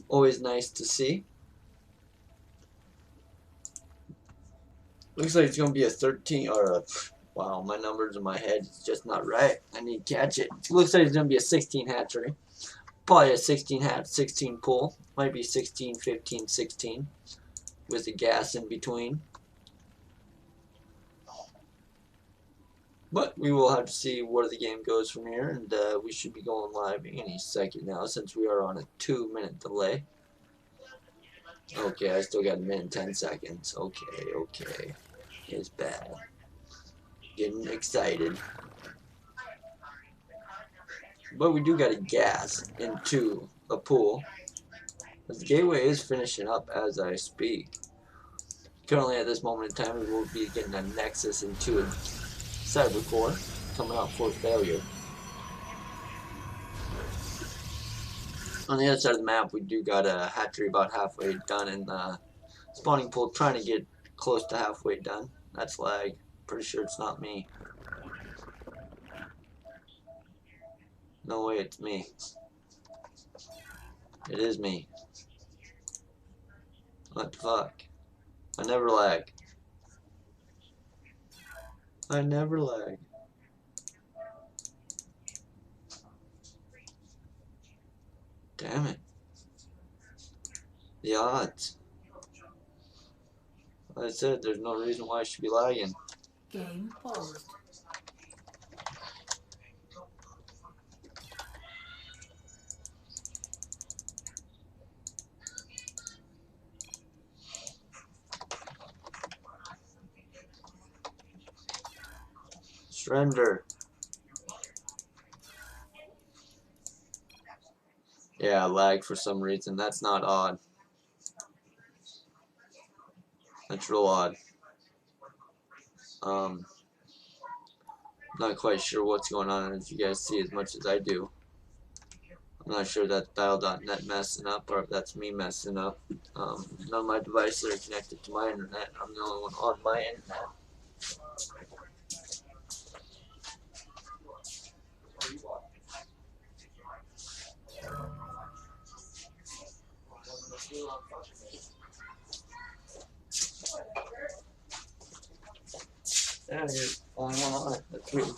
Always nice to see. Looks like it's going to be a 13 or a... Wow, my numbers in my head is just not right. I need to catch it. It looks like it's going to be a 16 hatchery. Probably a 16 hatch, 16 pull. Might be 16, 15, 16. With the gas in between. But we will have to see where the game goes from here. And we should be going live any second now since we are on a 2-minute delay. Okay, I still got a minute and 10 seconds. Okay. It's bad. Getting excited. But we do got a gas into a pool. The gateway is finishing up as I speak. Currently at this moment in time we will be getting a Nexus into a Cybercore coming out for failure. On the other side of the map we do got a hatchery about halfway done and the spawning pool trying to get close to halfway done. That's lag. Pretty sure it's not me. No way, it's me. It is me. What the fuck? I never lag. I never lag. Damn it. The odds. Like I said, there's no reason why I should be lagging. Game paused. Surrender. Yeah, lag for some reason. That's not odd. That's real odd. Not quite sure what's going on as you guys see as much as I do. I'm not sure that dial.net messing up or if that's me messing up. None of my devices are connected to my internet. I'm the only one on my internet. Yeah, you're only one on it. That's weird.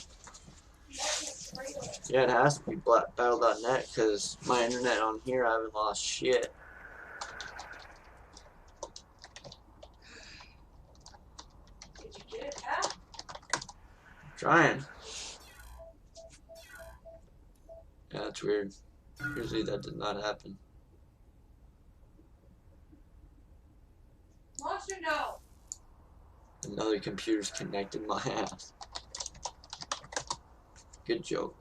Yeah, it has to be battle.net because my internet on here, I haven't lost shit. Did you get it, Pat? Trying. Yeah, that's weird. Usually that does not happen. Monster, no. Another computer's connected my ass. Good joke.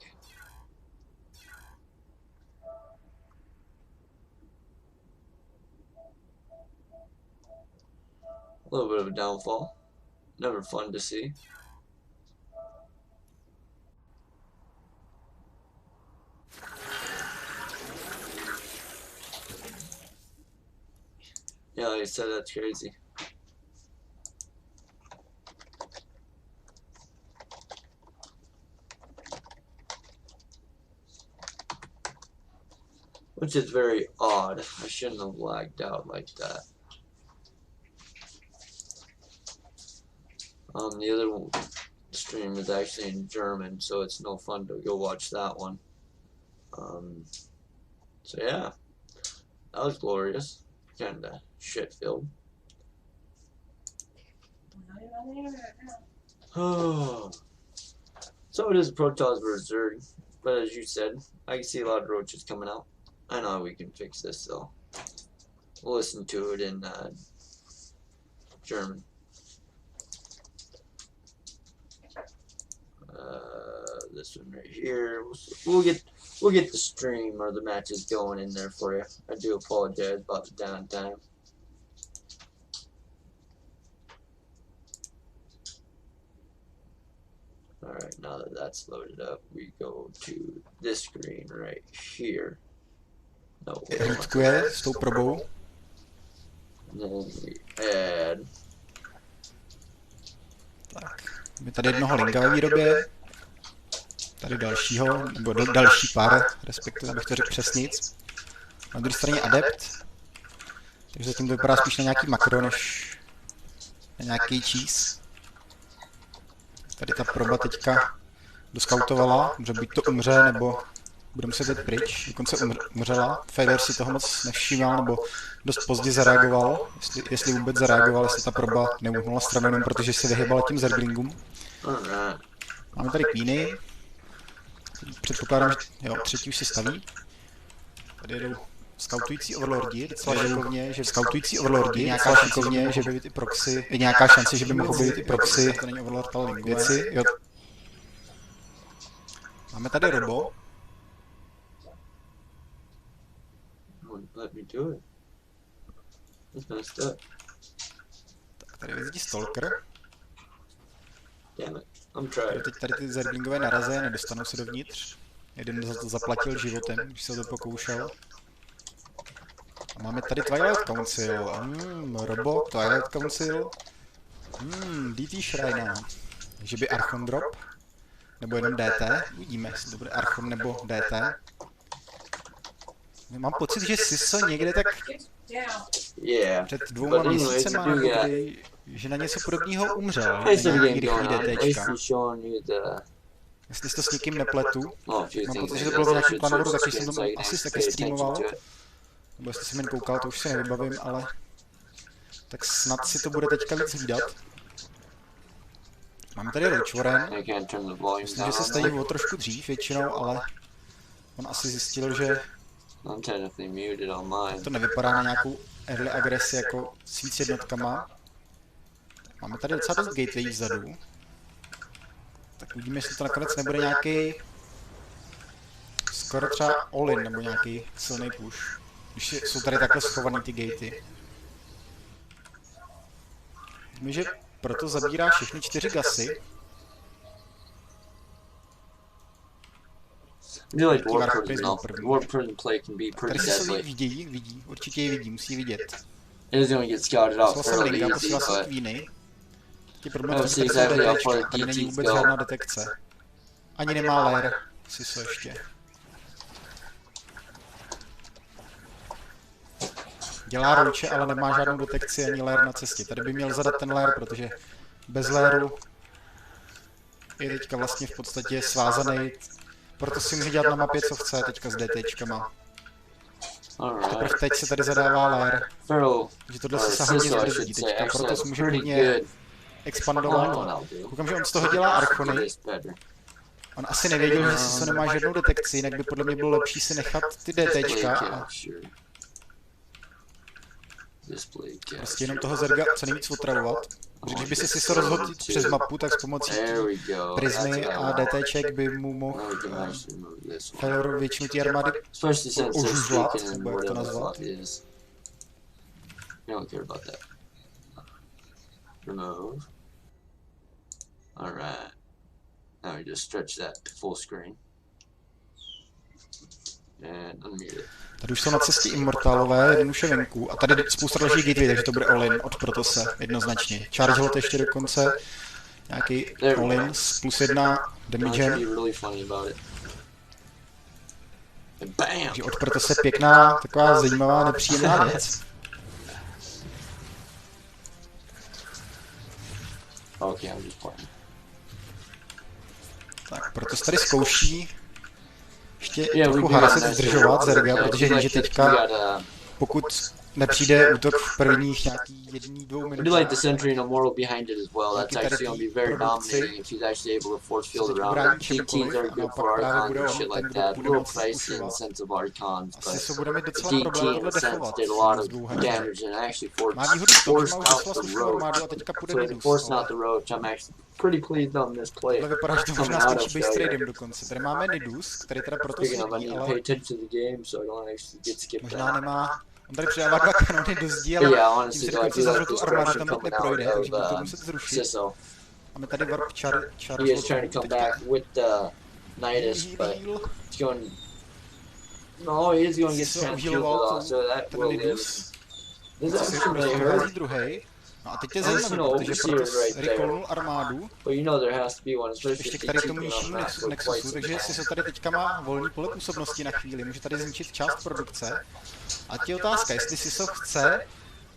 A little bit of a downfall. Never fun to see. Yeah, like I said, that's crazy. Which is very odd. I shouldn't have lagged out like that. The other stream is actually in German, so it's no fun to go watch that one. So yeah, that was glorious. Kinda shit-filled. Oh. So it is a Protoss versus Zerg, but as you said, I can see a lot of roaches coming out. I know we can fix this though. We'll listen to it in German. This one right here. We'll get the stream or the matches going in there for you. I do apologize about the downtime. Alright, now that that's loaded up, we go to this screen right here. No, Rýtkuje s tou probou. and then we add. Tak, máme tady jednoho linka ve výrobě. Tady dalšího, nebo další pár, respektive bych to řekl přesnic. Na druhé straně adept. Takže zatím to vypadá spíš na nějaký makro, než na nějaký cheese. Tady ta proba teďka doskautovala, že buď to umře, nebo bude muset jít pryč. Dokonce umřela. Fader si toho moc nevšímal, nebo dost pozdě zareagoval. Jestli vůbec zareagoval, jestli ta proba neuhnula stranou, jenom protože se vyhybala tím zerglingům. Máme tady KiiiA. Předpokládám, že jo, třetí už se staví. Tady jedou skautující overlordi, docela šikovně, že skautující overlordi, nějaká šikovně, že by být i proxy, je nějaká šance, že by mohl být i proxy, to není overlord, ale věci, jo. Máme tady robo. Let me do it. That's messed up. Tak tady vyzdí stalker. Damn it. I'm trying. Teď tady ty zerglingové naraze, nedostanou se dovnitř. Jeden za to zaplatil životem, když se to pokoušel. A máme tady Twilight Council. Robo, Twilight Council. DT Shrine. Takže by Archon drop. Nebo jenom DT. Uvidíme, jestli to bude Archon nebo DT. Mám pocit, že Siso někde tak před 2 měsícema, že na něco podobného umřel. Na nějaký rychlý DTčka. Jestli to s někým nepletu. Mám pocit, že to bylo v nějakém planovodu, takže jsem to asi taky streamoval. Nebo jestli jsem jen koukal, to už se nevybavím, ale tak snad si to bude teďka víc hlídat. Máme tady Roach Warren. Myslím, že se staví o trošku dřív většinou, ale on asi zjistil, že to nevypadá na nějakou early agresi jako s víc jednotkama. Máme tady docela dost gateway vzadu. Tak uvidíme, jestli to nakonec nebude nějaký skoro třeba all-in nebo nějaký silný push. Když jsou tady takhle schovaný ty gatey. Vidíme, že proto zabírá všechny 4 gasy. Tady si vidí, určitě ji vidí, musí vidět. Posílal jsem linka, posílal jsem KiiiA. Ty problém je, že tady není vůbec žádná detekce. Ani nemá lair, Siso ještě. Dělá rouče, ale nemá žádnou detekci ani lair na cestě. Tady by měl zadat ten lair, protože bez lairu je teďka vlastně v podstatě svázaný. Proto si může dělat na mapě, co chce teďka s DTčkama. Teprve teď se tady zadává lair. Že tohle se hodně zbrzdí teďka, proto si může hodně expandovat. Koukám, že on z toho dělá archony. On asi nevěděl, že Siso nemá žádnou detekci, jinak by podle mě bylo lepší si nechat ty DTčka a prostě jenom toho zerga co nejvíc otravovat. Když by se Siso rozhodl přes mapu, tak s pomocí prizmy a DTček by mu mohl Felor většinu té armády ožuzlat, nebo jak to nazvat. Alright. Now we just stretch that to full screen. And unmute it. Tady už jsou na cestě Immortalové, jeden už je venku. A tady spousta dalších gateway, takže to bude all-in od Protosse, jednoznačně. Charge Hot ještě dokonce. Nějaký all-in s +1 damagem. Takže od Protosse pěkná, taková zajímavá, nepříjemná věc. Tak, Protoss tady zkouší ještě trochu harasit, zdržovat Zerga, protože ví, že teďka, pokud nepřijde útok v prvních nějaký 1-2 minutách. I do like the Sentry and a Mortal behind it as well. That's actually going to be very dominating if he's actually able to force field around it. DTs are good for Archons and shit like that. A little pricey in the sense of Archons, but DT in the sense did a lot of damage and actually forced out the road. Forced out the roach. I'm actually pretty pleased on this play. Vypadá, že to možná skončí base tradem dokonce. Tady máme Nidus, který teda proto sedí, ale možná nemá. On tady přidává 2 kanony do zdí, ale tím se dokonce zavřel tu armádu, tam teď neprojde, takže bude to muset zrušit. Máme tady warp Charles. He is trying to come back with the Nidus, but he's going. No, he is going to get trampled though, so that will live. This is actually really hurt. Druhý. No a teď je I don't see zajímavé, no protože overseers Protoss right there. rekolnul armádu But you know there has to be one, especially ještě if k they tady keep tomu it on nižšímu map for quite Nexusu, some takže time. jestli se tady teďka má volný pole působnosti na chvíli, může tady zničit část produkce. A ti otázka, jestli si to chce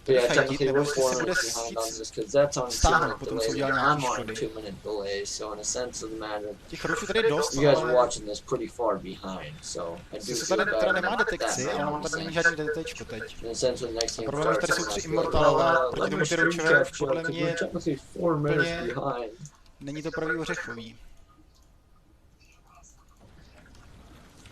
But yeah, vyfajtit, technically nebo we're jestli se 4 bude minutes behind on chtít this because that's on a stáhnout 2-minute potom, co delay. udělal And nějaký I'm on a škody. 2-minute delay, so in a sense of the matter, Těch ročů tady je dost, you guys are ale watching this pretty far behind, so I do se feel tady bad teda nemá about that. detekci, ale on tady není žádný detečko teď. In a sense, when the next A game problém je, že starts, tady jsou I'm 3 like, immortálové a let proti me tomu ty stream ročové catch up podle 'cause mě we're technically 4 minutes úplně behind. není to pravý ořechový.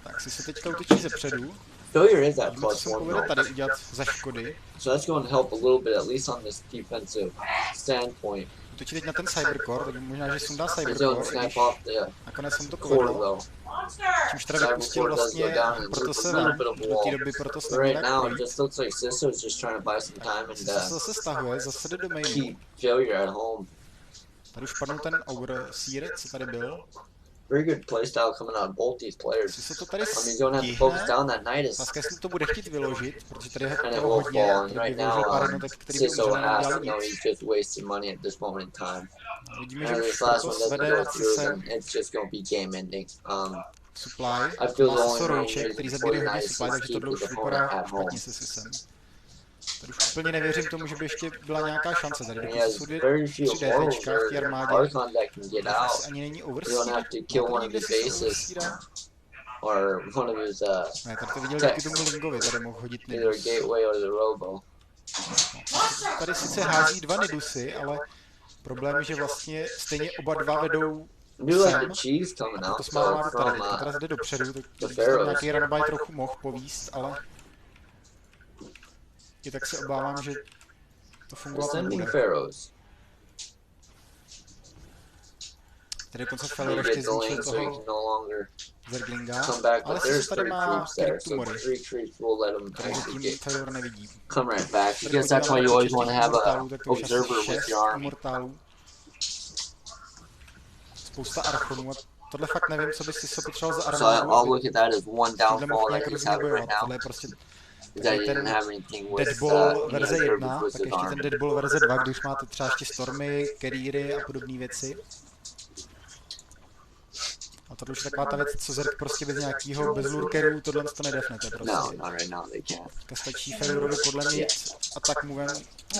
Tak si se teďka utočí zepředu. Failure is at Víme, co plus se mu 1 povede though. tady udělat za škody. So that's going to help a little bit, at least on this defensive standpoint. Útočí teď na ten Cybercore, tak možná, že sundá He's going to Cybercore, i snap když off the nakonec se mu to core povedlo. though. Čímž teda vypustil vlastně proto se ven, do té doby proto se Right nějak now, it projít. just looks like Sisso's just trying to buy some time and Se zase stahuje, zase jde do mainu. keep failure at home. Tady už padnul ten Overseer, co tady byl. Very good playstyle coming out of both these players. Si se to tady I mean, he's going to have to focus stihne. down that Nidus. Otázka, jestli to bude chtít vyložit, protože tady je And it toho will hodně, fall. a And tady by right vyložil now, pár jednotek, který by Sisso umřel, has to neudělal know nic. he's just wasting money at this moment in time. Vidíme, And že if už this last one Protoss doesn't vede go na through, CISem then it's just going to be game ending. supply. I feel Má the se only way rouček, který is zabíre hodně 49 supply, takže keep tohle the už opponent vypadá at home. špatně se CISem. Tady už úplně nevěřím tomu, že by ještě byla nějaká šance. Tady He dokonce has jsou dvě very few 3 mortals DTčka v té or armádě. Archons that can get Asi out. ani není You don't Overseer. have to kill Má one tady of někde his si bases Overseera? or one of his Ne, tady to viděl Text. díky tomu Lingovi, tady mohl hodit either Nidus. gateway or the robo. Tady sice hází 2 Nidusy, ale problém je, že vlastně stejně oba dva vedou I do like sem. the cheese coming A out to jsme though armádu tady, from teďka teda jde dopředu, tak the by tam Pharaohs. nějaký runby trochu mohl povíst, ale i tak se obávám, že to fungovat Ascending nebude. Pharaohs. Tady dokonce You Feller get ještě the zničil lane so you toho can no longer Zerglinga, come back, ale but sice there's tady 3 má creeps there, 4 so tumory, 3 creeps will let him které actually zatím get Feller nevidí. come right back Tady because that's why podíváme you na always počet want to těch have a immortálů, tak to už asi observer with 6 your army. immortálů. Spousta archonů a tohle fakt nevím, co by si se potřeboval za So armádu, I'll look at that as one tímhle mohl downfall nějak that he's rozumně having bojovat. right now. Tohle je prostě Is that he ten didn't have anything with Deadball any verze observers 1, with tak his ještě ten army. Deadball verze 2, kdy už máte třeba ještě Stormy, Carriery a podobné věci. A tohle už je taková ta věc, co Zerg prostě bez nějakého, bez lurkerů, tohle to nedefnete prostě. No, not right now. They can't. Teďka stačí Ferrorovi podle mě a tak mluvím.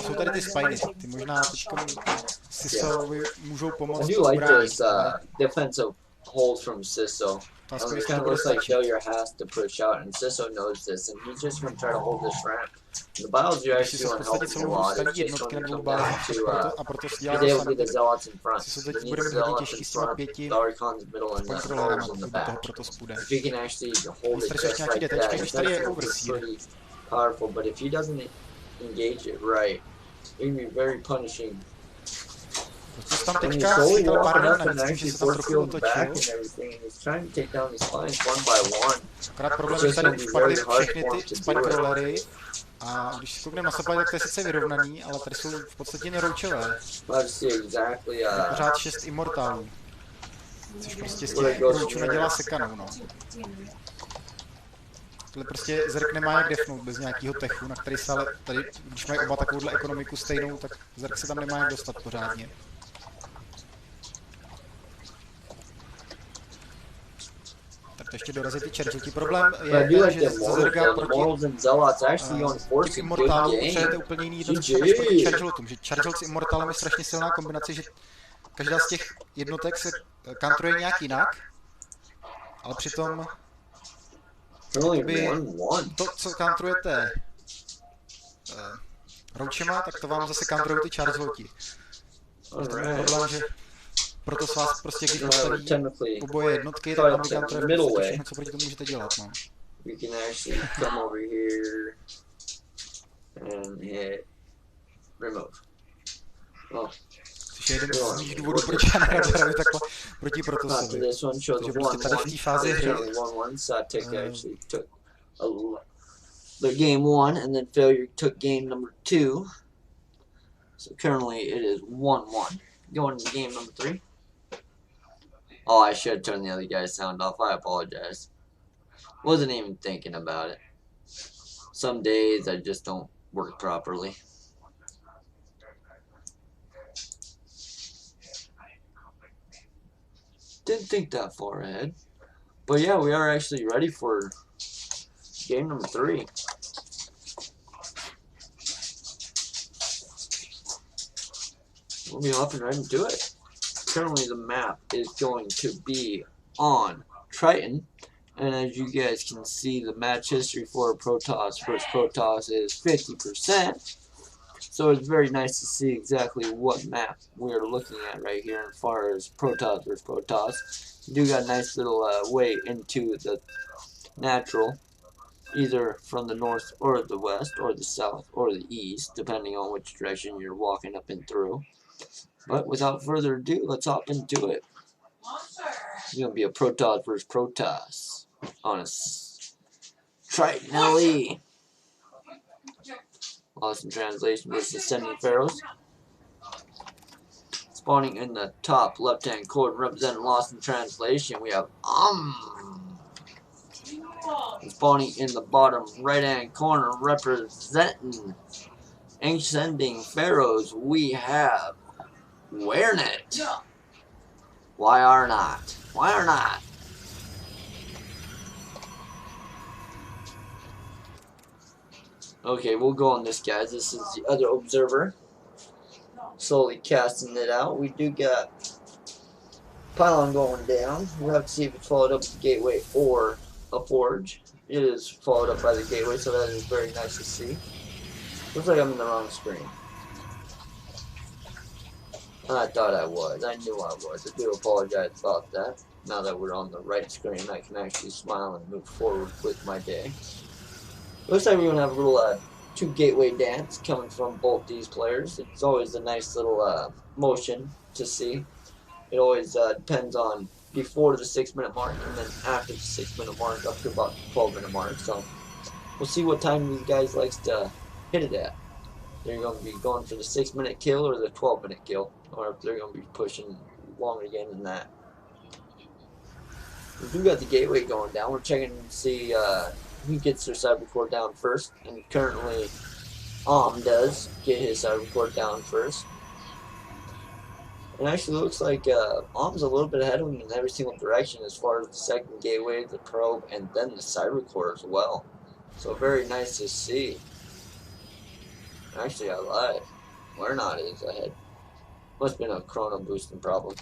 Jsou tady ty spiny, ty možná teďka Sisovi můžou I pomoct do like ubránit, this ale defensive hold from Sisso. otázka je, It jestli kind to of bude looks like stačit. failure has to push out, and Sisso knows this, and he's just going to try to hold this ramp. The bios are Když si actually se v going to help podstatě him a celou hru lot. staví It's just jednotky going na to dvou come down bázích to a proto he's dělá able to sami. get the zealots in front. Si se He teď needs bude the mít hodně zealots těžký in s těma front, 5 the archons middle, and the kontrolerama, followers in the pokud do toho back. proto spůjde. If he can actually hold it Tady just nějaký like detečka, that, když it's tady je actually Overseer. pretty powerful. But if he doesn't engage it right, it can be very punishing. Prostě tam And he's teďka slowly stříkal pár walking up minut and navíc, tím, actually že se tam force trochu fielding back otočil. and everything. And he's trying to take down these spines one by one. Akorát problém It's je, just tady gonna už be padly very hard všechny for him ty to spine do it. crawlery. A když si koukneme na supply, tak to je sice vyrovnaný, ale tady jsou v podstatě neroučové. Let's see exactly. Pořád 6 immortálů. Což prostě z Where těch it goes roučů from nedělá there. sekanou, no. Tohle prostě Zerg nemá jak defnout bez nějakého techu, na který se ale tady, když mají oba takovouhle ekonomiku stejnou, tak Zerg se tam nemá jak dostat pořádně. Tak to ještě dorazí ty čerti. Problém But I je, do like že the za mortals, Zerga though. The proti mortals and zealots actually on těch force a good immortálů přejete game. úplně jiný jednotky GG. než proti Chargelotům, že Chargel s immortálem je strašně silná kombinace, že každá z těch jednotek se kantruje nějak jinak, ale přitom Only by 1-1. to, co kantrujete roučema, tak to vám zase kantrují ty Chargeloti. Alright. Problém, že proto s vás prostě, když No, postaví technically, oboje jednotky, tak vám vykantruje v podstatě všechno, co proti tomu můžete dělat, no. we can actually come over here and hit remove. Oh, Což je jeden z mých důvodů, proč já nehraju právě takhle proti after Protosovi. this one shows Takže a prostě tady v 1-1. té fázi hry Currently 1-1. Satek actually took the game 1, and then failure took game number 2. So currently it is 1-1. Going to game number 3. Oh, I should turn the other guy's sound off. I apologize. Wasn't even thinking about it. Some days I just don't work properly. didn't think that far ahead. But yeah, we are actually ready for game number 3. We'll be hopping right into it. Currently the map is going to be on Triton. And as you guys can see, the match history for Protoss versus Protoss is 50%. So it's very nice to see exactly what map we're looking at right here as far as Protoss versus Protoss. You do got a nice little way into the natural, either from the north or the west or the south or the east, depending on which direction you're walking up and through. But without further ado, let's hop into it. It's going to be a Protoss versus Protoss on a Triton LE. Lost in translation versus Ascending Pharaohs. Spawning in the top left-hand corner, representing Lost in Translation, we have And spawning in the bottom right-hand corner, representing Ascending Pharaohs, we have Awareness. Why are not? Why are not? Okay, we'll go on this, guys. This is the other observer. Slowly casting it out. We do got pylon going down. We'll have to see if it's followed up with a gateway or a forge. It is followed up by the gateway, so that is very nice to see. Looks like I'm in the wrong screen. I thought I was. I knew I was. I do apologize about that. Now that we're on the right screen, I can actually smile and move forward with my day. Looks like we're going to have a little 2 gateway dance coming from both these players. It's always a nice little motion to see. It always depends on before the 6-minute mark and then after the 6-minute mark up to about the 12-minute mark. So we'll see what time these guys likes to hit it at. They're going to be going for the 6-minute kill or the 12-minute kill, or if they're going to be pushing longer again than that. We do got the gateway going down. We're checking to see who gets their cybercore down first, and currently does get his cybercore down first. It actually looks like Om's a little bit ahead of him in every single direction as far as the second gateway, the probe, and then the cybercore as well. So very nice to see. Actually, I lied. We're not is ahead. Must have been a chrono boosting problem.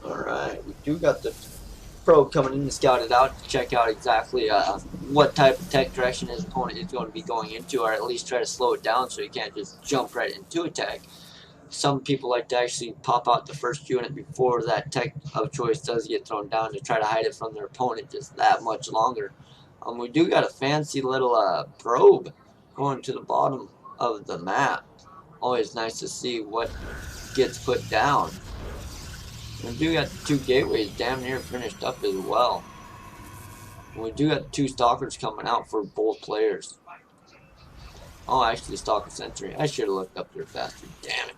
Alright, we do got the probe coming in to scout it out to check out exactly what type of tech direction his opponent is going to be going into, or at least try to slow it down so he can't just jump right into attack. Some people like to actually pop out the first unit before that tech of choice does get thrown down to try to hide it from their opponent just that much longer. We do got a fancy little probe going to the bottom of the map. Always nice to see what gets put down. We do got the 2 gateways damn near finished up as well. We do got 2 stalkers coming out for both players. Oh, actually, stalker sentry. I should have looked up there faster. Damn it.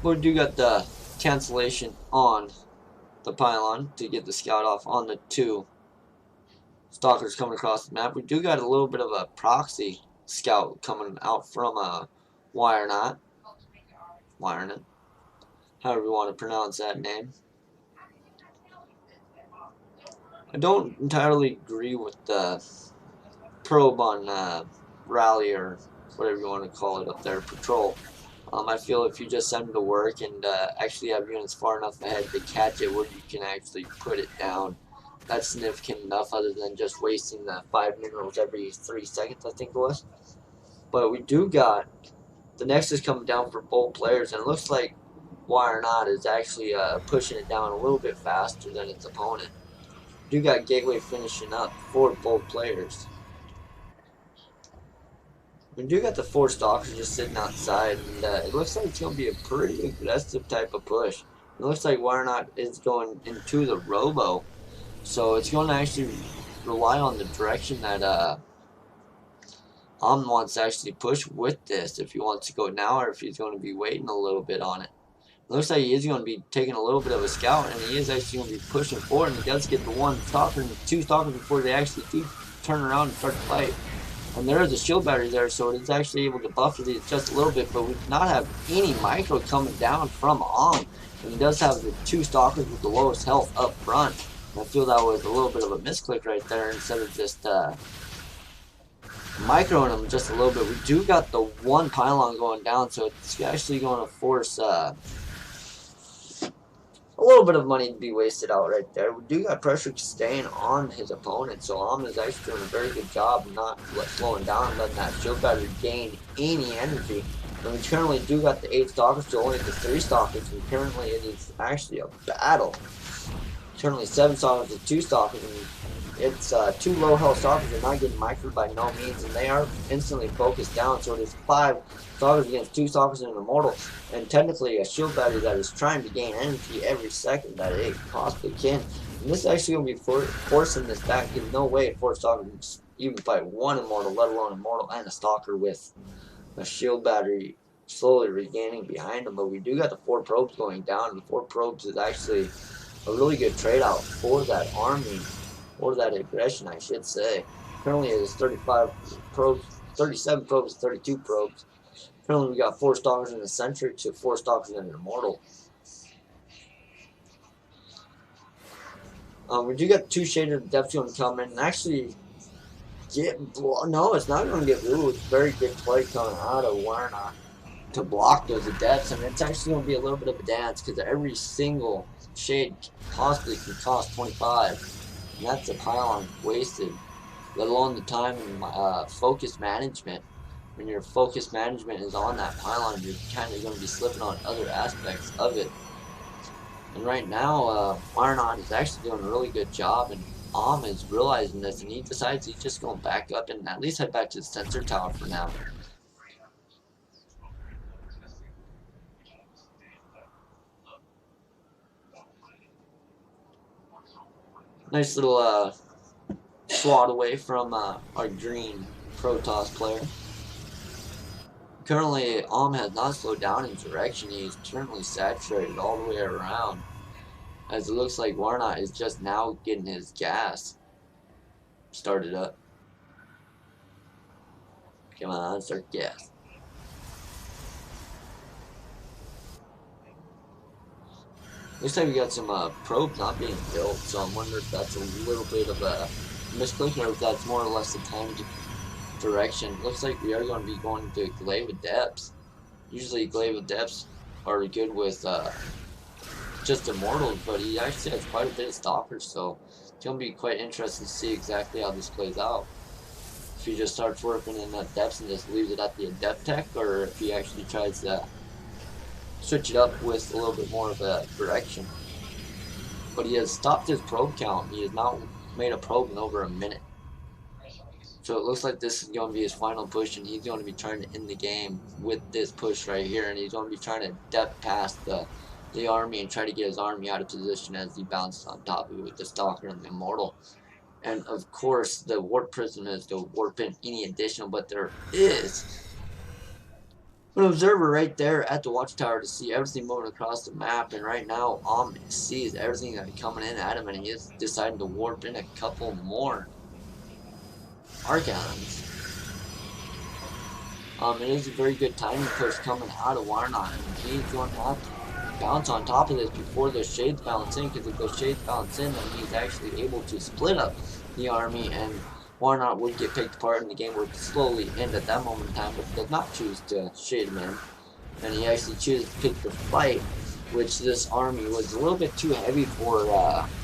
We do got the cancellation on the pylon to get the scout off on the 2 stalkers coming across the map. We do got a little bit of a proxy scout coming out from WireNet, however you want to pronounce that name. I don't entirely agree with the probe on rally or whatever you want to call it up there, patrol. I feel if you just send them to work and actually have units far enough ahead to catch it where you can actually put it down, that's significant enough other than just wasting the 5 minerals every 3 seconds, I think it was. But we do got the Nexus coming down for both players, and it looks like WireNet is actually pushing it down a little bit faster than its opponent. We do got Gateway finishing up for both players. We do got the 4 stalkers just sitting outside, and it looks like it's going to be a pretty aggressive type of push. It looks like WireNet is going into the robo, so it's going to actually rely on the direction that wants to actually push with this, if he wants to go now or if he's going to be waiting a little bit on it. It looks like he is going to be taking a little bit of a scout, and he is actually going to be pushing forward, and he does get the 1 stalker and 2 stalkers before they actually do turn around and start the fight. And there is a shield battery there, so it is actually able to buffer these just a little bit, but we do not have any micro coming down from on. And he does have the 2 stalkers with the lowest health up front. And I feel that was a little bit of a misclick right there instead of just microing him just a little bit. We do got the 1 pylon going down, so it's actually going to force a little bit of money to be wasted out right there. We do got pressure staying on his opponent, so Am is actually doing a very good job of not slowing down and letting that shield battery gain any energy. And we currently do got the 8 stalkers to only the 3 stalkers, and currently it is actually a battle. Currently 7 stalkers to 2 stalkers, and it's 2 low health stalkers. They're not getting microed by no means, and they are instantly focused down. So it is 5 stalkers against 2 stalkers and an immortal, and technically a shield battery that is trying to gain energy every second that it possibly can. And this is actually going to be forcing this back. There's no way 4 stalkers can even fight 1 immortal, let alone immortal and a stalker with a shield battery slowly regaining behind them. But we do got the 4 probes going down, and the 4 probes is actually a really good trade out for that army, or that aggression I should say. Currently it is 35 probes, 37 probes, 32 probes. Currently we got 4 stalkers in the sentry to 4 stalkers in an immortal. We do get 2 shaded depth zone coming, and actually no, it's not going to get blue. It's very good play coming out of Warnock to block those adepts, and it's actually going to be a little bit of a dance because every single shade possibly can cost 25, and that's a pylon wasted, let alone the time and focus management. When your focus management is on that pylon, you're kind of going to be slipping on other aspects of it. And right now, Warnock is actually doing a really good job, and Am is realizing this, and he decides he's just going to back up and at least head back to the sensor tower for now. Nice little swat away from our green Protoss player. Currently, has not slowed down in direction. He is currently saturated all the way around, as it looks like Warnock is just now getting his gas started up. Come on, start gas. Looks like we got some probes not being built, so I'm wondering if that's a little bit of a misclick or if that's more or less the time direction. Looks like we are going to be going to glaive depths. Usually glaive depths are good with just immortals, but he actually has quite a bit of stalkers, so it's going to be quite interesting to see exactly how this plays out. If he just starts working in that depths and just leaves it at the adept tech, or if he actually tries to switch it up with a little bit more of a direction. But he has stopped his probe count. He has not made a probe in over a minute. So it looks like this is going to be his final push, and he's going to be trying to end the game with this push right here, and he's going to be trying to depth past the army and try to get his army out of position as he bounces on top of it with the stalker and the immortal. And of course the warp prism is to warp in any additional, but there is an observer right there at the watchtower to see everything moving across the map, and right now sees everything that's coming in at him, and he is deciding to warp in a couple more Archons. It is a very good timing push coming out of Warnock, and he's going to have to bounce on top of this before those shades bounce in, because if those shades bounce in, then he's actually able to split up the army, and Warnock would get picked apart, and the game would slowly end at that moment in time, but he does not choose to shade him in, and he actually chooses to pick the fight, which this army was a little bit too heavy for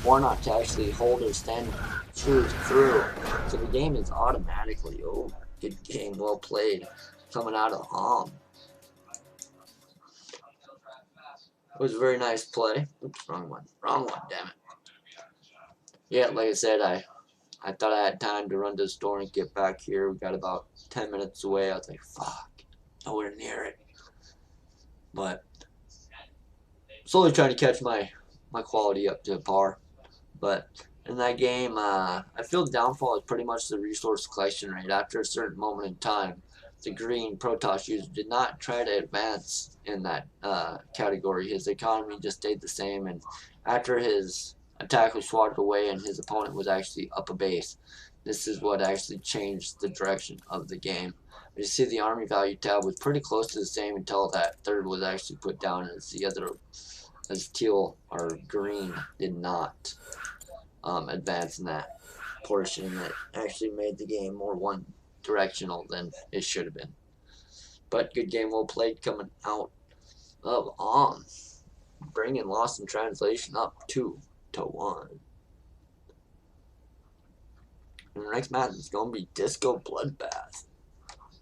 Warnock to actually hold or stand true through. So the game is automatically, oh, good game, well played, coming out of Am. It was a very nice play. Oops, wrong one, damn it. Yeah, like I said, I thought I had time to run to the store and get back here. We got about 10 minutes away. I was like, fuck, nowhere near it. But slowly trying to catch my quality up to par. But in that game, I feel the downfall is pretty much the resource collection rate. After a certain moment in time, the green Protoss user did not try to advance in that category. His economy just stayed the same, and after his attack was swatted away and his opponent was actually up a base, This is what actually changed the direction of the game. You see the army value tab was pretty close to the same until that third was actually put down as the other, as teal or green did not advance in that portion. That actually made the game more one directional than it should have been. But good game, well played, coming out of bringing Lost in Translation up 2-1. And the next map is going to be Disco Bloodbath.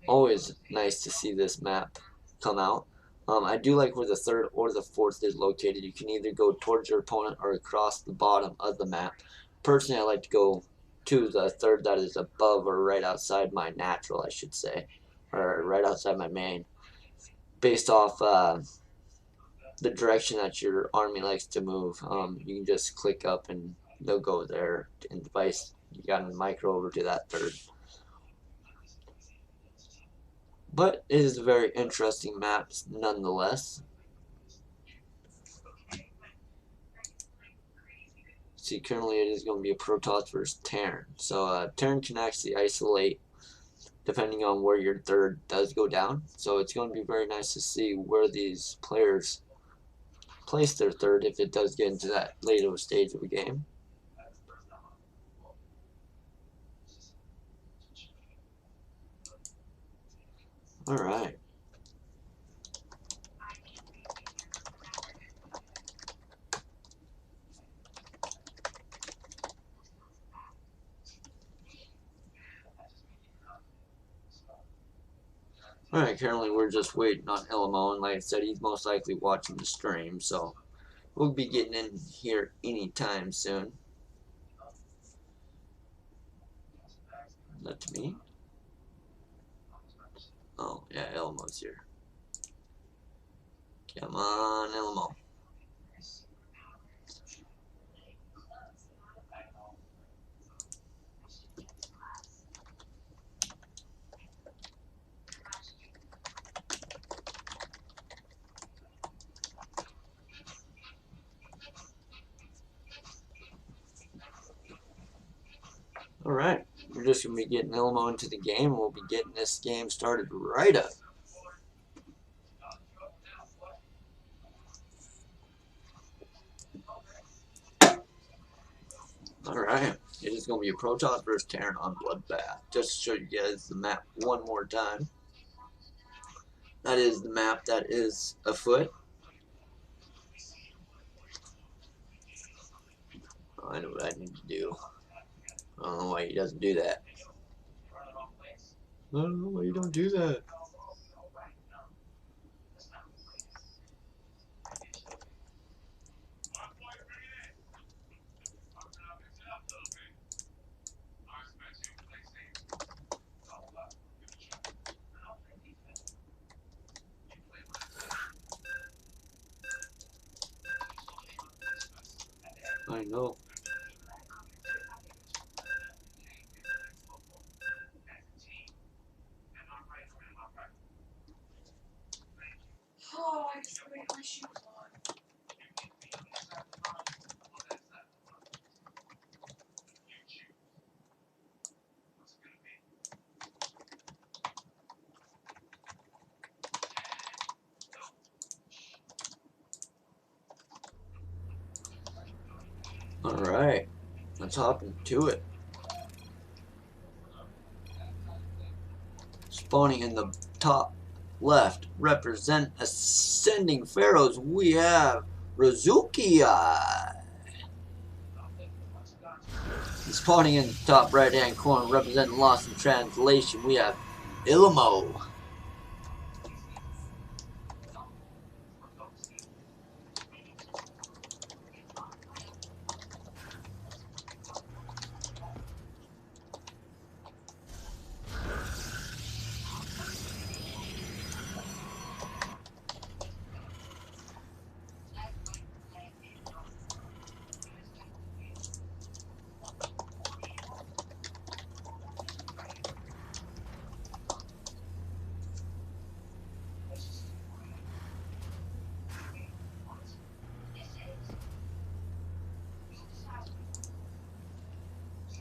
Always nice to see this map come out. I do like where the third or the fourth is located. You can either go towards your opponent or across the bottom of the map. Personally, I like to go to the third that is above or right outside my natural, I should say, or right outside my main, based off the direction that your army likes to move. You can just click up and they'll go there, and device you got a micro over to that third. But it is a very interesting map nonetheless. See, currently it is going to be a Protoss versus Terran. So Terran can actually isolate depending on where your third does go down. So it's going to be very nice to see where these players place their third if it does get into that late of a stage of a game. Alright. Alright, currently we're just waiting on Elmo, and like I said, he's most likely watching the stream, so we'll be getting in here anytime soon. Is that to me? Oh, yeah, Elmo's here. Come on, Elmo. Alright, we're just going to be getting Elmo into the game, and we'll be getting this game started right up. Alright, it is going to be a Protoss versus Terran on Bloodbath. Just to show you guys the map one more time. That is the map that is afoot. Oh, I know what I need to do. I don't know why he doesn't do that. I don't know why you don't do that. I know. Oh, I just put my shoes on. Alright, let's hop into it. Spawning in the top left, represent ascending pharaohs, we have KiiiA. Spawning in the top right hand corner, representing Lost in Translation, we have Ilmo.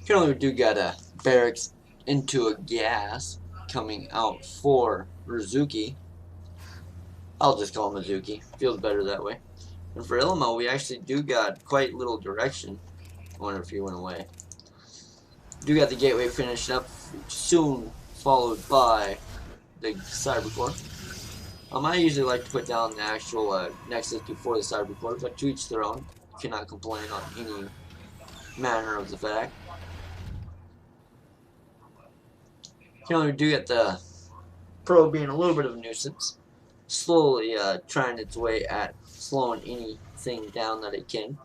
Currently we do got a barracks into a gas coming out for Rizuki. I'll just call him Mizuki. Feels better that way. And for Ilmo, we actually do got quite little direction. I wonder if he went away. Do got the gateway finished up, soon followed by the cybercore. I usually like to put down the actual nexus before the cybercore, but to each their own. Cannot complain on any manner of the fact. Currently, we do get the probe being a little bit of a nuisance, slowly trying its way at slowing anything down that it can.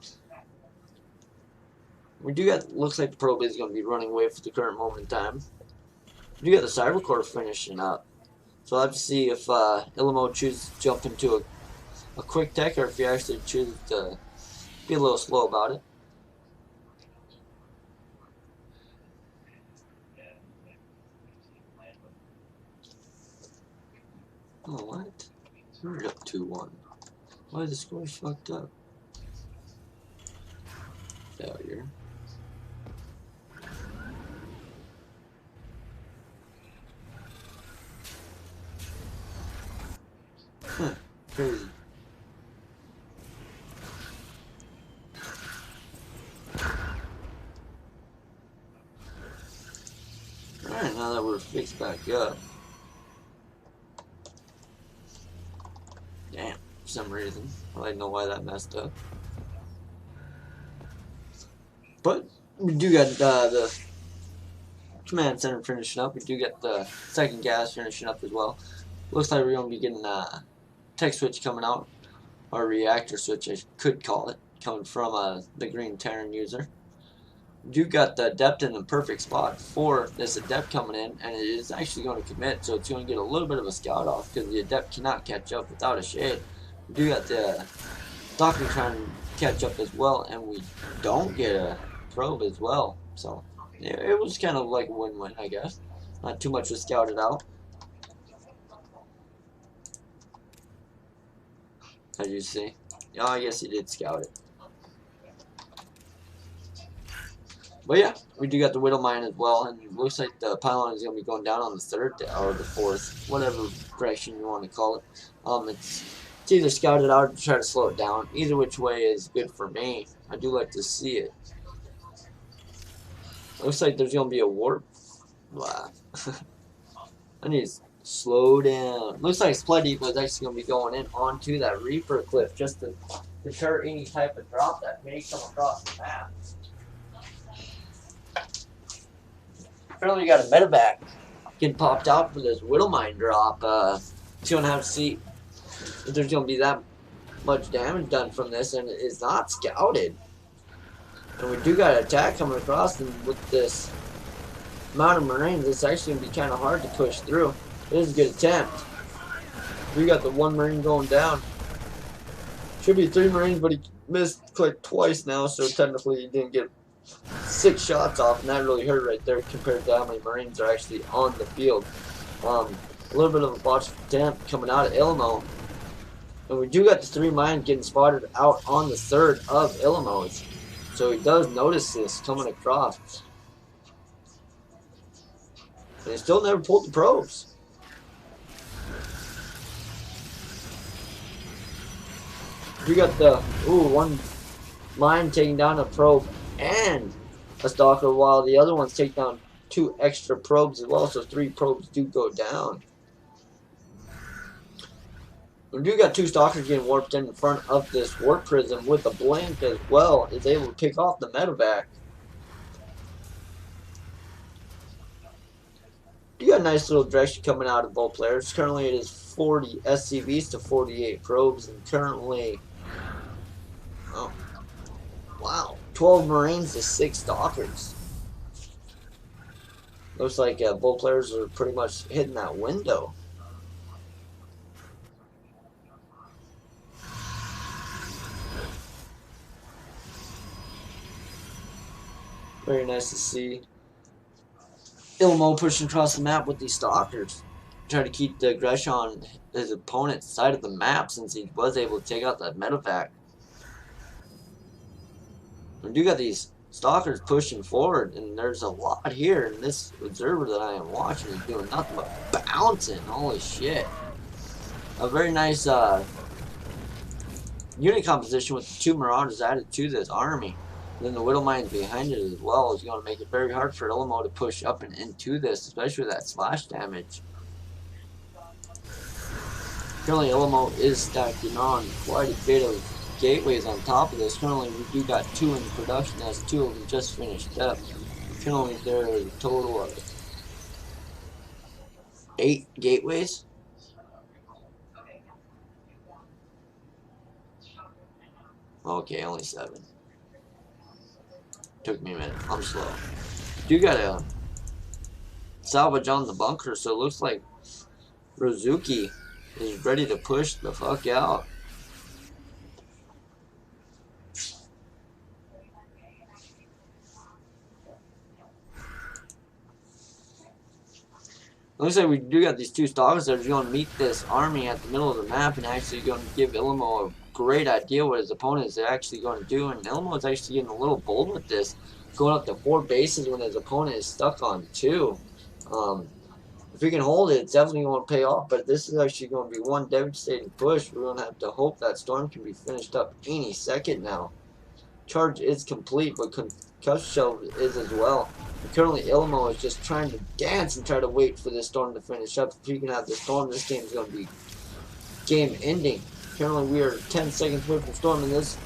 We do got, looks like the probe is going to be running away for the current moment in time. We do got the cybercore finishing up. So I'll have to see if Ilmo chooses to jump into a quick tech, or if he actually chooses to be a little slow about it. Oh, what? We're up 2-1. Why is the score fucked up? Failure. Huh, crazy. Alright, now that we're fixed back up. Damn, for some reason. I don't know why that messed up. But we do got the command center finishing up. We do get the second gas finishing up as well. Looks like we're going to be getting a tech switch coming out, or reactor switch I could call it, coming from the green Terran user. You got the adept in the perfect spot for this adept coming in, and it is actually going to commit, so it's going to get a little bit of a scout off because the adept cannot catch up without a shade. We do got the doctor trying to catch up as well, and we don't get a probe as well, so yeah, it was kind of like a win-win, I guess. Not too much was scouted out. As you see. Oh, I guess he did scout it. But yeah, we do got the Widow Mine as well, and it looks like the pylon is going to be going down on the third or the fourth, whatever direction you want to call it. It's either scouted out or try to slow it down. Either which way is good for me. I do like to see it. Looks like there's going to be a warp. Wow. I need to slow down. Looks like Split Eagle is actually going to be going in onto that Reaper cliff just to deter any type of drop that may come across the map. Apparently, we got a medevac getting popped out for this Widow Mine drop. So you're going to have to see if there's going to be that much damage done from this, and it's not scouted. And we do got an attack coming across, and with this amount of Marines, it's actually going to be kind of hard to push through. It is a good attempt. We got the one Marine going down. Should be 3 Marines, but he missed click twice now, so technically he didn't get 6 shots off, and that really hurt right there compared to how many Marines are actually on the field. A little bit of a botched attempt coming out of Ilmo. And we do got the 3 mines getting spotted out on the third of Ilmo's. So he does notice this coming across. And he still never pulled the probes. You got the, one mine taking down a probe and a stalker, while the other ones take down 2 extra probes as well, so 3 probes do go down. We do got 2 stalkers getting warped in front of this warp prism with a blink as well, is able to pick off the medevac. You got a nice little direction coming out of both players. Currently it is 40 SCVs to 48 probes, and currently, oh, wow, 12 Marines to 6 stalkers. Looks like both players are pretty much hitting that window. Very nice to see Ilmo pushing across the map with these stalkers. Try to keep the aggression on his opponent's side of the map since he was able to take out that medevac. We do got these Stalker's pushing forward, and there's a lot here, and this observer that I am watching is doing nothing but bouncing. Holy shit. A very nice unit composition with the 2 Marauders added to this army. And then the Widow Mines behind it as well is going to make it very hard for Illimo to push up and into this, especially with that splash damage. Currently, Illimo is stacking on quite a bit of gateways on top of this. Currently, we do got 2 in production as 2 of them just finished up. Currently, there is a total of 8 gateways. Okay, only 7. Took me a minute. I'm slow. Do got a salvage on the bunker, so it looks like Rozuki is ready to push the fuck out. Looks like we do got these 2 stalkers that are going to meet this army at the middle of the map and actually going to give Illimo a great idea what his opponent is actually going to do. And Illimo is actually getting a little bold with this, going up to 4 bases when his opponent is stuck on 2. If we can hold it, it's definitely going to pay off. But this is actually going to be one devastating push. We're going to have to hope that storm can be finished up any second now. Charge is complete, but concuss shell is as well. And currently, Illimo is just trying to dance and try to wait for this storm to finish up. If you can have the storm, this game is going to be game ending. Currently, we are 10 seconds away from storm, and this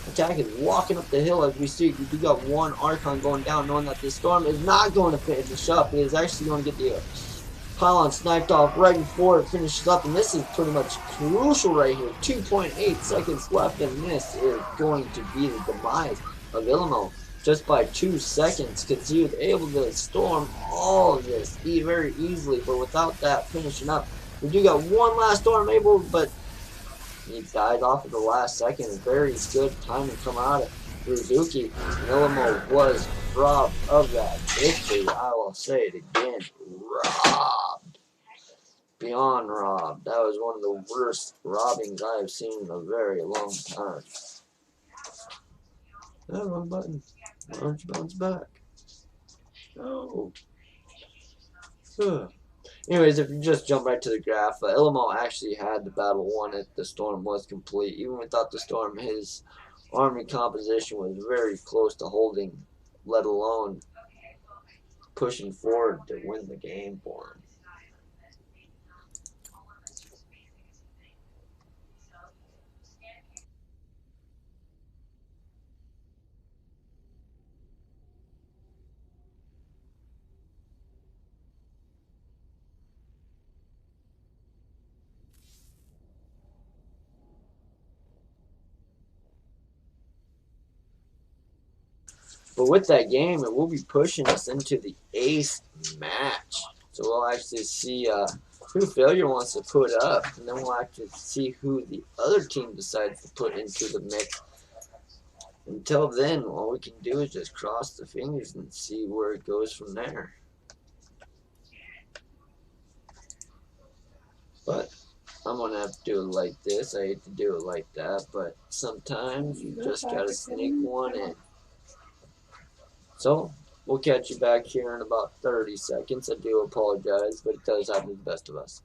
attack is walking up the hill as we see. We do got 1 Archon going down, knowing that this storm is not going to finish up. It is actually going to get the pylon sniped off right before it finishes up, and this is pretty much crucial right here. 2.8 seconds left, and this is going to be the demise of Illimo just by 2 seconds, because he was able to storm all of this very easily, but without that finishing up. We do got 1 last storm able, but he died off at the last second. Very good timing come out of Rozuki. Illimo was robbed of that victory. I will say it again. Robbed. Beyond robbed. That was one of the worst robbings I have seen in a very long time. Oh, wrong button. Why don't you bounce back? No. Anyways, if you just jump right to the graph, Illimo actually had the battle won if the storm was complete. Even without the storm, his army composition was very close to holding, let alone pushing forward to win the game for him. But with that game, it will be pushing us into the ace match. So we'll actually see who failure wants to put up, and then we'll actually see who the other team decides to put into the mix. Until then, all we can do is just cross the fingers and see where it goes from there. But I'm going to have to do it like this. I hate to do it like that, but sometimes you just got to sneak one in. So, we'll catch you back here in about 30 seconds. I do apologize, but it does happen to the best of us.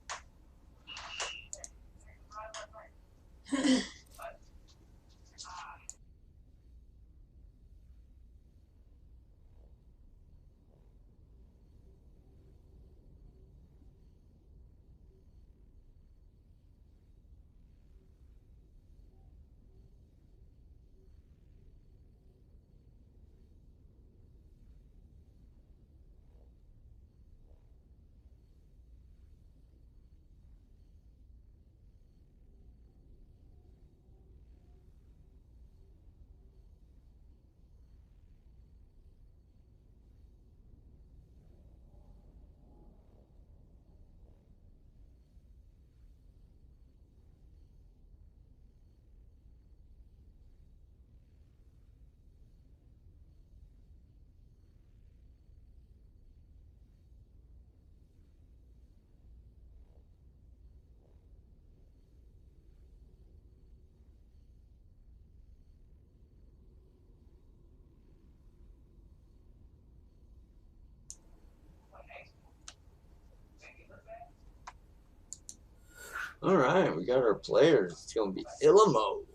Alright, we got our players. It's gonna be Illimo.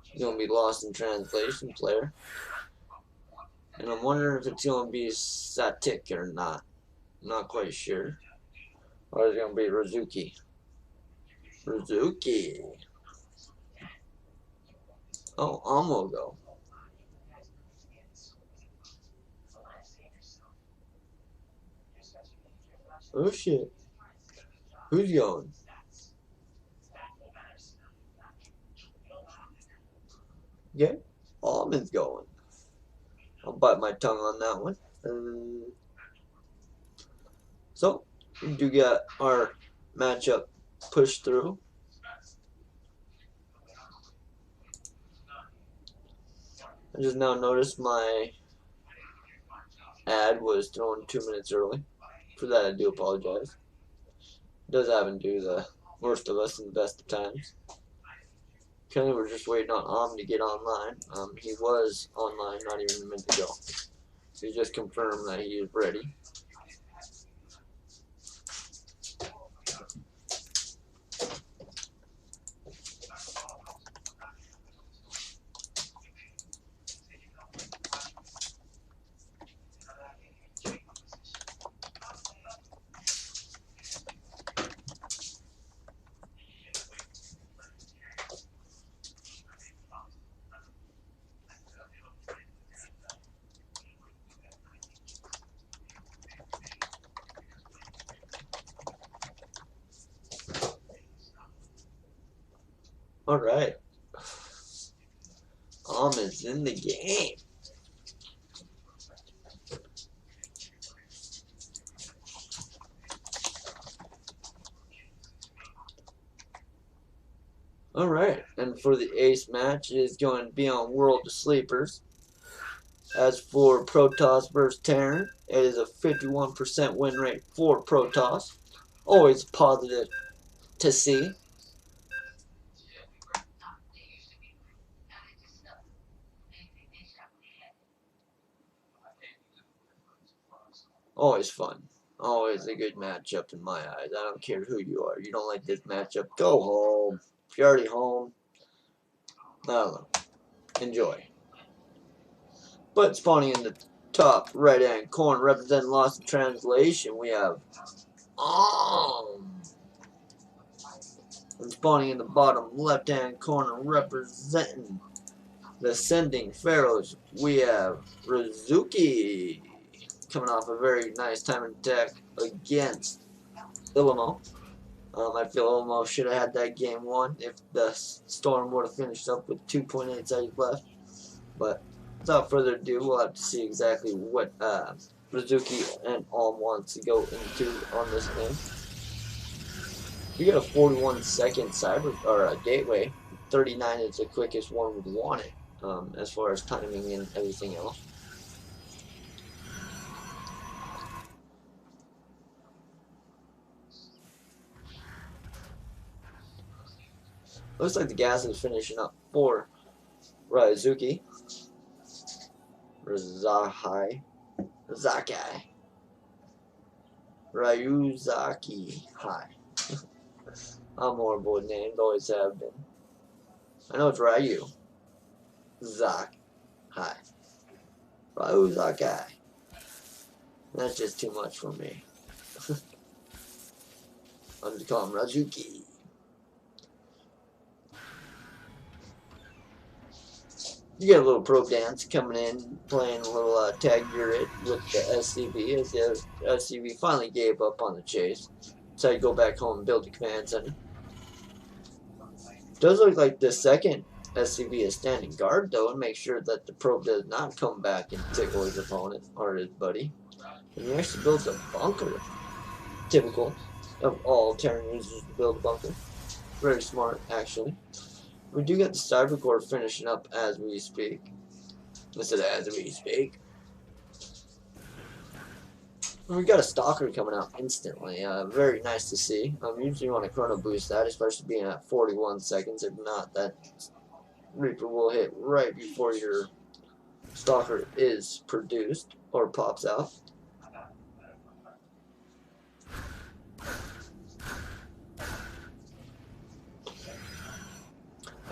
He's gonna be lost in translation player. And I'm wondering if it's gonna be Satik or not. Not quite sure. Or is it gonna be Rizuki? Rizuki. Oh, Amo go. Oh shit. Who's going? Okay. Almond's going. I'll bite my tongue on that one. So, we do get our matchup pushed through. I just now noticed my ad was thrown 2 minutes early. For that, I do apologize. It does happen to the worst of us in the best of times. Currently, we're just waiting on to get online. He was online not even a minute ago. So he just confirmed that he is ready. Alright. Is in the game. Alright, and for the ace match, it is going to be on World of Sleepers. As for Protoss versus Terran, it is a 51% win rate for Protoss. Always positive to see. Always fun. Always a good matchup in my eyes. I don't care who you are. You don't like this matchup, go home. If you're already home, I don't know. Enjoy. But spawning in the top right hand corner, representing lost in translation, we have and spawning in the bottom left hand corner, representing the Ascending Pharaohs, we have Rizuki. Coming off a very nice time attack against Illimo. I feel Illimo should have had that game won if the Storm would have finished up with 2.8 seconds left. But without further ado, we'll have to see exactly what Rizuki and Alm wants to go into on this game. We got a 41-second cyber or a gateway. 39 is the quickest one would want it, as far as timing and everything else. Looks like the gas is finishing up for Ryuzuki. Ryuzaki. High. I'm horrible with names, always have been. I know it's Ryu. Zak. Hi. Ryuzaki. That's just too much for me. I'm just calling him Rajuki. You get a little pro dance coming in, playing a little tag your it with the SCV, as the SCV finally gave up on the chase. So I go back home and build the command center. Does look like the second SCV is standing guard though, and make sure that the probe does not come back and tickle his opponent or his buddy. And he actually builds a bunker. Typical of all Terran users to build a bunker. Very smart, actually. We do get the cyber core finishing up as we speak. Instead of as we speak. We got a stalker coming out instantly. Very nice to see. Usually you want to chrono boost that, especially being at 41 seconds. If not, that Reaper will hit right before your stalker is produced or pops out.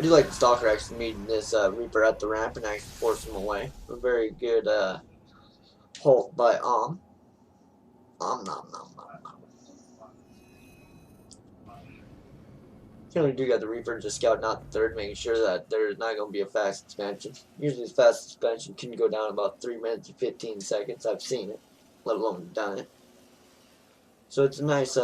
do like the Stalker actually meeting this Reaper at the ramp and actually force him away. A very good halt by Nom nom nom nom. Certainly do got the Reaper just scouting out the third, making sure that there's not going to be a fast expansion. Usually fast expansion can go down about 3 minutes and 15 seconds. I've seen it, let alone done it. So it's a nice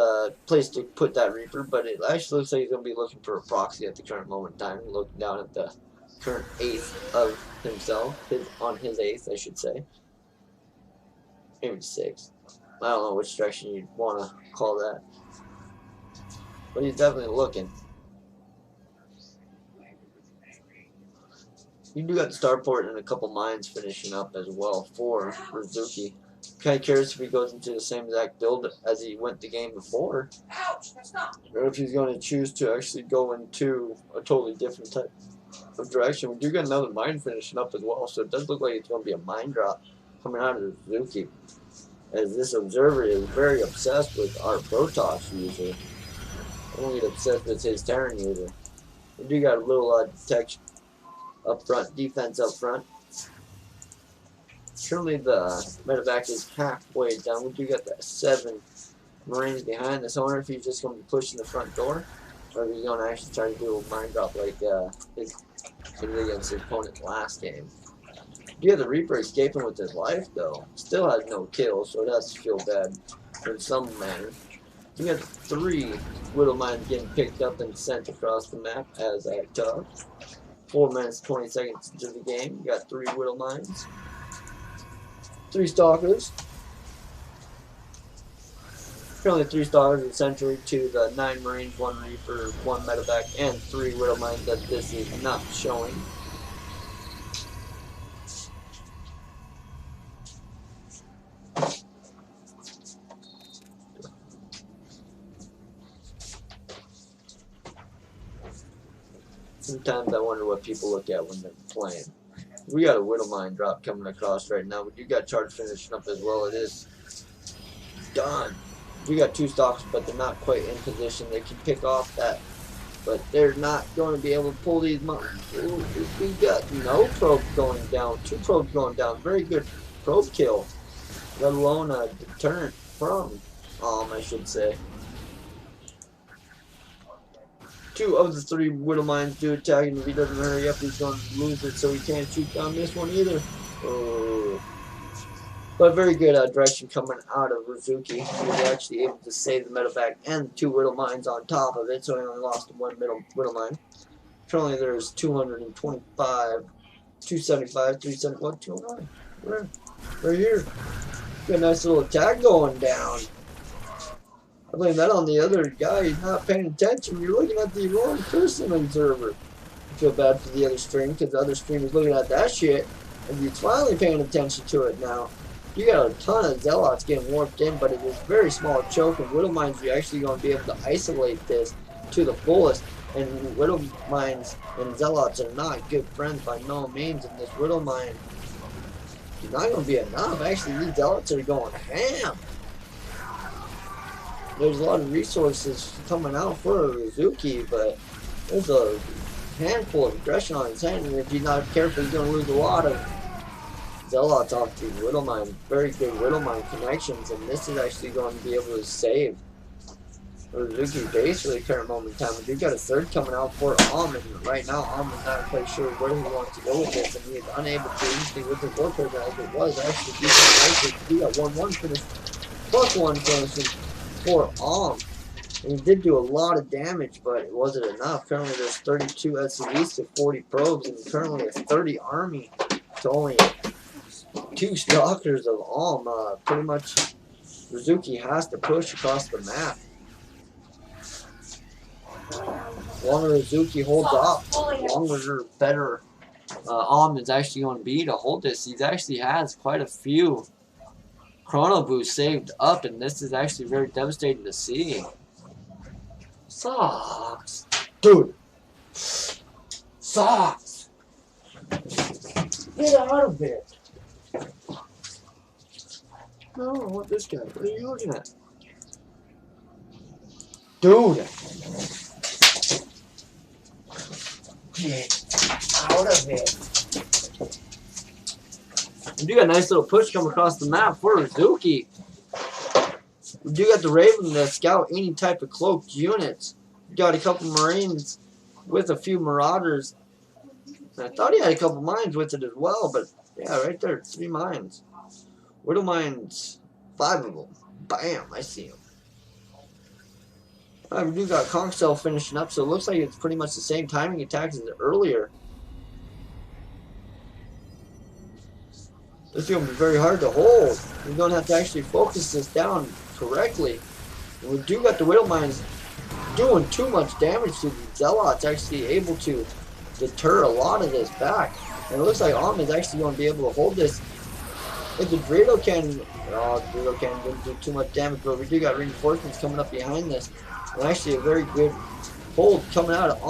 place to put that Reaper, but it actually looks like he's going to be looking for a proxy at the current moment in time. Looking down at the current 8th of himself, on his 8th, I should say. Maybe 6th. I don't know which direction you'd want to call that. But he's definitely looking. You do got the starport and a couple mines finishing up as well for Rizuki. Kind of curious if he goes into the same exact build as he went the game before. Or if he's going to choose to actually go into a totally different type of direction. We do got another mine finishing up as well, so it does look like it's going to be a mine drop coming out of Rizuki. As this observer is very obsessed with our Protoss user. I don't get obsessed with his Terran user. We do got a little detection up front, defense up front. Surely the medevac is halfway done. We do got the 7 Marines behind us. I wonder if he's just going to be pushing the front door, or if he's going to actually try to do a mine drop like his against his opponent last game. You have the Reaper escaping with his life though. Still has no kills, so it has to feel bad in some manner. You got 3 Widow Mines getting picked up and sent across the map as I talk. 4 minutes 20 seconds into the game. You got 3 Widow Mines. 3 Stalkers. Currently 3 Stalkers essentially to the 9 Marines, 1 Reaper, 1 medevac, and 3 Widow Mines that this is not showing. Sometimes I wonder what people look at when they're playing. We got a Widow Mine drop coming across right now. We do got charge finishing up as well. It is done. We got 2 Stalkers, but they're not quite in position. They can pick off that, but they're not going to be able to pull these mountains. We got no probe going down. 2 probes going down. Very good probe kill, let alone a deterrent from I should say. 2 of the 3 Widow Mines do attack, and if he doesn't hurry up, he's going to lose it, so he can't shoot down this one either. Oh. But very good direction coming out of Rizuki. He was actually able to save the medevac and 2 Widow Mines on top of it, so he only lost 1 Widow Mine. Currently there's 225, 275, 371, 209. Right here. Got a nice little attack going down. I blame that on the other guy. He's not paying attention. You're looking at the wrong person, observer. I feel bad for the other stream because the other stream is looking at that shit and he's finally paying attention to it now. You got a ton of Zealots getting warped in, but it is very small choke, and Widow Mines are actually going to be able to isolate this to the fullest. And Widow Mines and Zealots are not good friends by no means, and this Widow Mine is not going to be enough. Actually, these Zealots are going ham. There's a lot of resources coming out for Rizuki, but there's a handful of aggression on his hand, and if he's not careful, he's going to lose a lot of Zealots off these Widow Mine. Very good Widow Mine connections, and this is actually going to be able to save Rizuki's base for the current moment in time. We do got a 3rd coming out for and right now is not quite sure where he wants to go with this, and he is unable to usually with his warfare as it was actually decent. We got 1-1 finish, +1 finishing for and he did do a lot of damage, but it wasn't enough. Currently there's 32 SCVs to 40 probes, and currently a 30 army to only 2 Stalkers of pretty much Rizuki has to push across the map. The longer Rizuki holds off, the longer better is actually going to be to hold this. He actually has quite a few Chrono Boost saved up, and this is actually very devastating to see. Sucks. Dude. Sucks. Get out of it. I don't know what this guy. What are you looking at? Dude. Get out of it. We do got a nice little push come across the map for Rizuki. We do got the Raven to scout any type of cloaked units. We got a couple Marines with a few Marauders. And I thought he had a couple mines with it as well, but yeah, right there, 3 mines. Widow mines, 5 of them. Bam, I see them. Alright, we do got Conch Cell finishing up, so it looks like it's pretty much the same timing attack as earlier. This is going to be very hard to hold. We're going to have to actually focus this down correctly. And we do got the Widow mines doing too much damage to the Zealots, actually able to deter a lot of this back. And it looks like is actually going to be able to hold this. If the Dorito Cannon, the Dorito Cannon didn't do too much damage, but we do got reinforcements coming up behind this. And actually a very good hold coming out of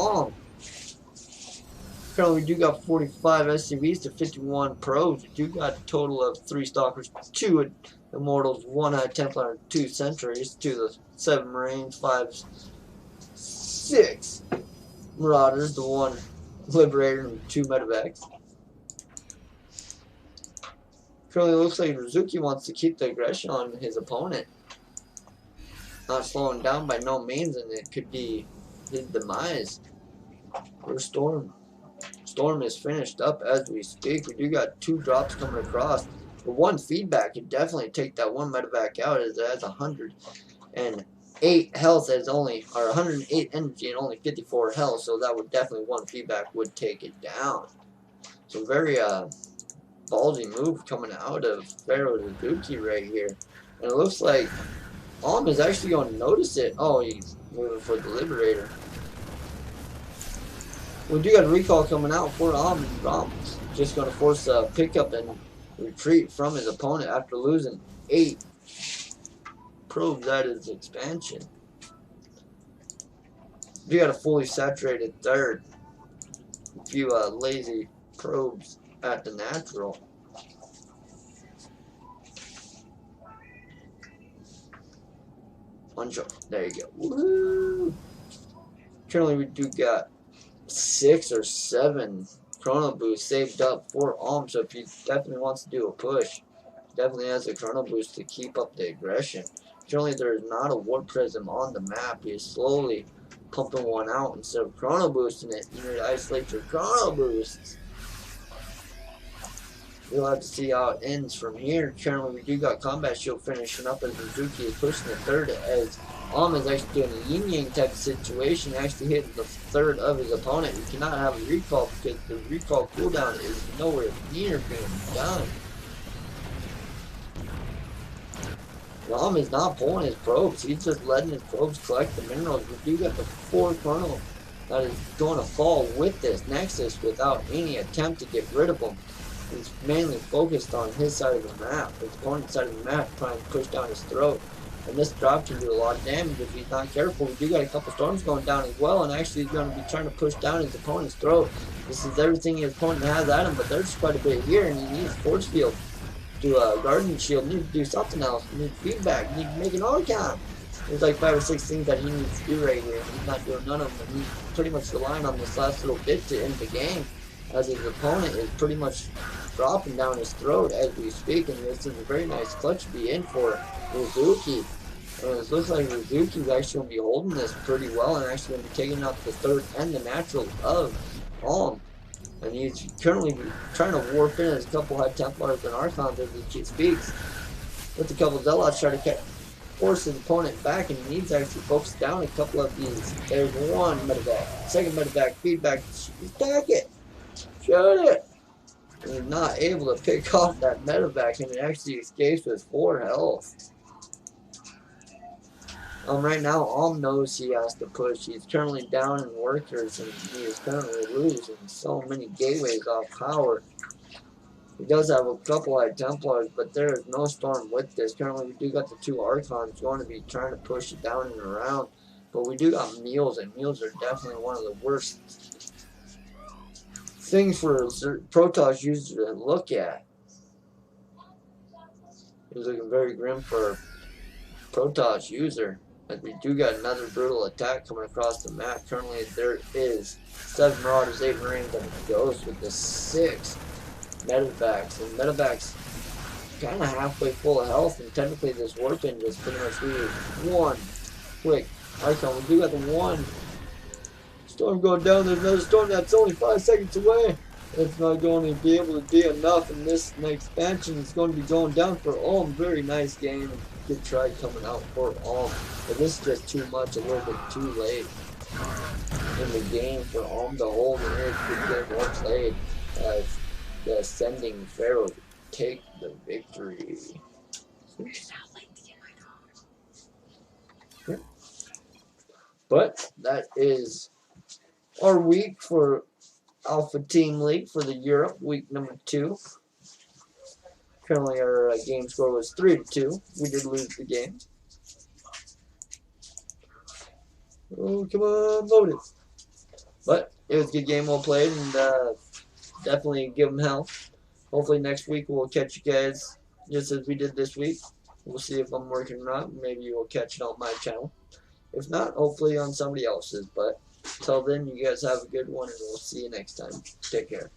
Currently we do got 45 SCVs to 51 probes. We do got a total of 3 Stalkers, 2 Immortals, 1 High Templar, and 2 Sentries, 2 the 7 Marines, 6 Marauders, the 1 Liberator, and 2 Medevacs. Currently looks like Rizuki wants to keep the aggression on his opponent. Not slowing down by no means, and it could be his demise. Where's Storm? Storm is finished up as we speak. We do got 2 drops coming across. The 1 feedback could definitely take that 1 medevac out, as it has 108 health, as only, or 108 energy and only 54 health. So that would definitely 1 feedback would take it down. So very ballsy move coming out of Pharaoh Rizuki right here. And it looks like is actually going to notice it. Oh, he's moving for the Liberator. We do got a recall coming out for and Rom's just going to force a pickup and retreat from his opponent after losing 8 probes at his expansion. We got a fully saturated 3rd. A few lazy probes at the natural. One shot. There you go. Woo! Currently we do got 6 or 7 chrono boosts saved up for so if he definitely wants to do a push, definitely has a chrono boost to keep up the aggression. Currently there is not a warp prism on the map. He is slowly pumping one out instead of chrono boosting it. You need to isolate your chrono boosts. We'll have to see how it ends from here. Currently we do got combat shield finishing up as Rizuki is pushing the 3rd, as is actually doing a yin-yang type of situation, actually hitting the 3rd of his opponent. You cannot have a recall because the recall cooldown is nowhere near being done. is not pulling his probes, he's just letting his probes collect the minerals. We do got the 4 chrono that is going to fall with this Nexus without any attempt to get rid of them. He's mainly focused on his side of the map, his opponent's side of the map, trying to push down his throat. And this drop can do a lot of damage if he's not careful. We do got a couple storms going down as well, and actually he's going to be trying to push down his opponent's throat. This is everything his opponent has at him, but there's quite a bit here, and he needs force field to guardian shield, need to do something else, need feedback, need to make an archon. There's like 5 or 6 things that he needs to do right here. He's not doing none of them, and he's pretty much relying on this last little bit to end the game, as his opponent is pretty much dropping down his throat as we speak, and this is a very nice clutch to be in for Rizuki. And it looks like Rizuki is actually going to be holding this pretty well, and actually going to be taking out the 3rd and the natural of And he's currently trying to warp in as a couple High Templars and Archons as he speaks. With a couple Zealots trying to force his opponent back, and he needs to actually focus down a couple of these. There's 1 medevac, 2nd medevac, feedback, stack it, shoot it. And he's not able to pick off that medevac, and it actually escapes with 4 health. Right now, knows he has to push. He's currently down in workers, and he is currently losing so many gateways off power. He does have a couple High Templars, but there is no storm with this. Currently, we do got the 2 Archons going to be trying to push it down and around. But we do got meals, and meals are definitely one of the worst things for Protoss users to look at. He's looking very grim for a Protoss user. As we do got another brutal attack coming across the map. Currently there is 7 Marauders, 8 Marines, and a Ghost with the 6 Medevacs. And Medevacs kind of halfway full of health, and technically this Warping just pretty much needed one quick icon. We do got the one storm going down. There's another storm that's only 5 seconds away. It's not going to be able to be enough, and this next expansion is going to be going down for Ulm. Very nice game. Good try coming out for Ulm. But this is just too much, a little bit too late in the game for Ulm to hold. And here's a good game well played as the Ascending Pharaoh take the victory. But that is our week for Alpha Team League for the Europe, week number 2. Currently our game score was 3-2. We did lose the game. Oh, come on, load it. But it was a good game, well played, and definitely give them hell. Hopefully next week we'll catch you guys just as we did this week. We'll see if I'm working or not. Maybe you'll catch it on my channel. If not, hopefully on somebody else's. But until then, you guys have a good one, and we'll see you next time. Take care.